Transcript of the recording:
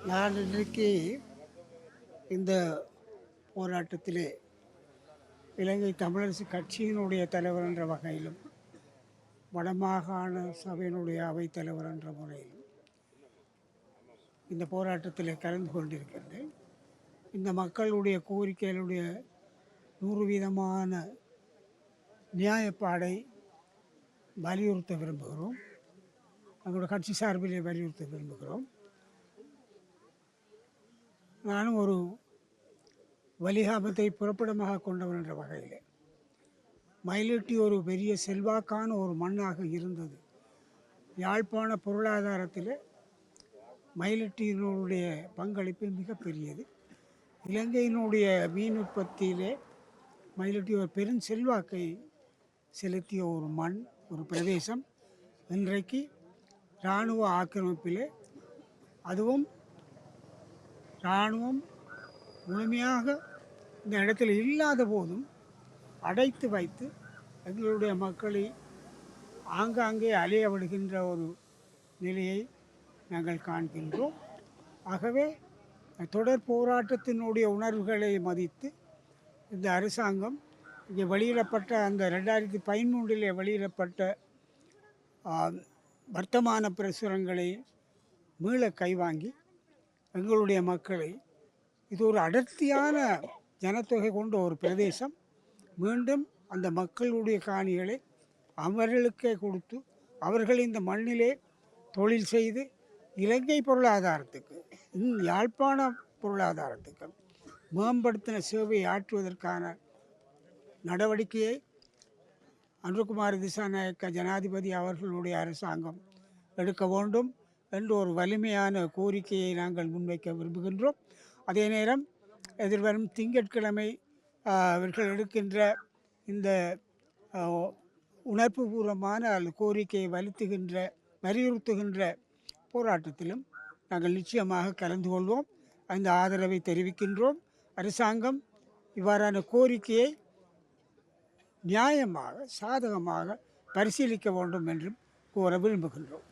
நான் இன்றைக்கு இந்த போராட்டத்திலே இலங்கை தமிழரசு கட்சியினுடைய தலைவர் என்ற வகையிலும் வடமாகாண சபையினுடைய அவைத்தலைவர் என்ற முறையிலும் இந்த போராட்டத்தில் கலந்து கொண்டிருக்கின்றேன். இந்த மக்களுடைய கோரிக்கைகளுடைய 100% நியாயப்பாடை வலியுறுத்த விரும்புகிறோம். எங்களோட கட்சி சார்பிலே வலியுறுத்த விரும்புகிறோம். நானும் ஒரு வலிகாமத்தை புறப்படமாக கொண்டவன் என்ற வகையில் மயிலிட்டி ஒரு பெரிய செல்வாக்கான ஒரு மண்ணாக இருந்தது. யாழ்ப்பாண பொருளாதாரத்தில் மயிலிட்டியினுடைய பங்களிப்பு மிகப்பெரியது. இலங்கையினுடைய மீன் உற்பத்தியிலே மயிலிட்டி ஒரு பெரும் செல்வாக்கை செலுத்திய ஒரு மண், ஒரு பிரதேசம். இன்றைக்கு இராணுவ ஆக்கிரமிப்பிலே, அதுவும் இராணுவம் முழுமையாக இந்த இடத்தில் இல்லாத போதும் அடைத்து வைத்து எங்களுடைய மக்களை ஆங்காங்கே அலைய விடுகின்ற ஒரு நிலையை நாங்கள் காண்கின்றோம். ஆகவே தொடர் போராட்டத்தினுடைய உணர்வுகளை மதித்து இந்த அரசாங்கம் இங்கே வெளியிடப்பட்ட அந்த 2013 வெளியிடப்பட்ட வர்த்தமான பிரசுரங்களை மீள கைவாங்கி எங்களுடைய மக்களை, இது ஒரு அடர்த்தியான ஜனத்தொகை கொண்ட ஒரு பிரதேசம், மீண்டும் அந்த மக்களுடைய காணிகளை அவர்களுக்கே கொடுத்து அவர்கள் இந்த மண்ணிலே தொழில் செய்து இலங்கை பொருளாதாரத்துக்கு, யாழ்ப்பாண பொருளாதாரத்துக்கு மேம்படுத்தின சேவையை ஆற்றுவதற்கான நடவடிக்கையை அனுரகுமார திசாநாயக்க ஜனாதிபதி அவர்களுடைய அரசாங்கம் எடுக்க வேண்டும் என்று ஒரு வலிமையான கோரிக்கையை நாங்கள் முன்வைக்க விரும்புகின்றோம். அதே நேரம் எதிர்வரும் திங்கட்கிழமை அவர்கள் எடுக்கின்ற இந்த உணர்வுபூர்வமான கோரிக்கையை வலியுறுத்துகின்ற போராட்டத்திலும் நாங்கள் நிச்சயமாக கலந்து கொள்வோம். அந்த ஆதரவை தெரிவிக்கின்றோம். அரசாங்கம் இவ்வாறான கோரிக்கையை நியாயமாக, சாதகமாக பரிசீலிக்க வேண்டும் என்றும் கூற விரும்புகின்றோம்.